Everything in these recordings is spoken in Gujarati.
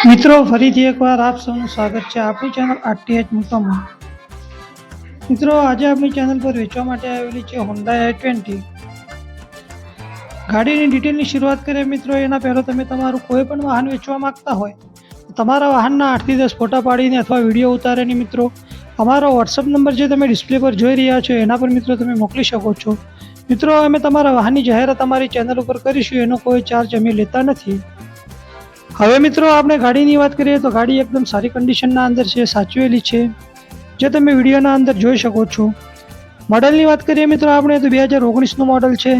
મિત્રો ફરીથી એકવાર આપ સૌનું સ્વાગત છે આપણી ચેનલ આરટીએચ મોટોમાં। મિત્રો આજે આપણી ચેનલ પર વેચવા માટે આવેલી છે હોન્ડા i20। ગાડીની ડિટેલની શરૂઆત કરીએ મિત્રો એના પહેલાં તમે તમારું કોઈ પણ વાહન વેચવા માંગતા હોય તો તમારા વાહનના 8 થી 10 ફોટા પાડીને અથવા વિડીયો ઉતારીને મિત્રો અમારો વોટ્સઅપ નંબર જે તમે ડિસ્પ્લે પર જોઈ રહ્યા છો એના પર મિત્રો તમે મોકલી શકો છો। મિત્રો અમે તમારા વાહનની જાહેરાત અમારી ચેનલ ઉપર કરીશું, એનો કોઈ ચાર્જ અમે લેતા નથી। હવે મિત્રો આપણે ગાડીની વાત કરીએ તો ગાડી એકદમ સારી કન્ડિશનના અંદર છે, સાચવેલી છે, જે તમે વિડીયોના અંદર જોઈ શકો છો। મોડલની વાત કરીએ મિત્રો આપણે તો 2019નું મોડલ છે।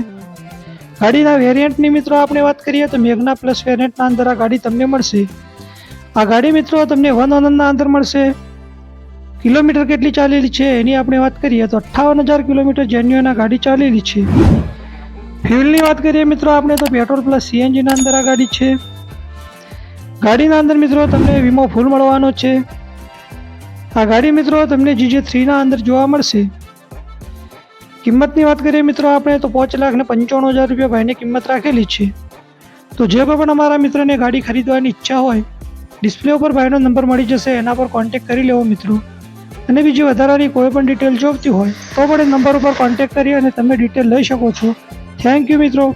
ગાડીના વેરિયન્ટની મિત્રો આપણે વાત કરીએ તો મેગ્ના પ્લસ વેરિયન્ટના અંદર આ ગાડી તમને મળશે। આ ગાડી મિત્રો તમને 1 ઓનરના અંદર મળશે। કિલોમીટર કેટલી ચાલેલી છે એની આપણે વાત કરીએ તો 58,000 કિલોમીટર જેન્યુઅન આ ગાડી ચાલેલી છે। ફ્યુલની વાત કરીએ મિત્રો આપણે તો પેટ્રોલ પ્લસ સીએનજીના અંદર આ ગાડી છે। ગાડીના અંદર મિત્રો તમને વીમો ફૂલ મળવાનો છે। આ ગાડી મિત્રો તમને GJ3ના અંદર જોવા મળશે। કિંમતની વાત કરીએ મિત્રો આપણે તો 5,95,000 રૂપિયા ભાઈની કિંમત રાખેલી છે। તો જે પણ અમારા મિત્રને ગાડી ખરીદવાની ઈચ્છા હોય ડિસ્પ્લે ઉપર ભાઈનો નંબર મળી જશે, એના પર કોન્ટેક્ટ કરી લેવો મિત્રો। અને બીજી વધારાની કોઈ પણ ડિટેલ જોઈતી હોય તો પણ એ નંબર ઉપર કોન્ટેક્ટ કરી અને તમે ડિટેલ લઈ શકો છો। થેન્ક યુ મિત્રો।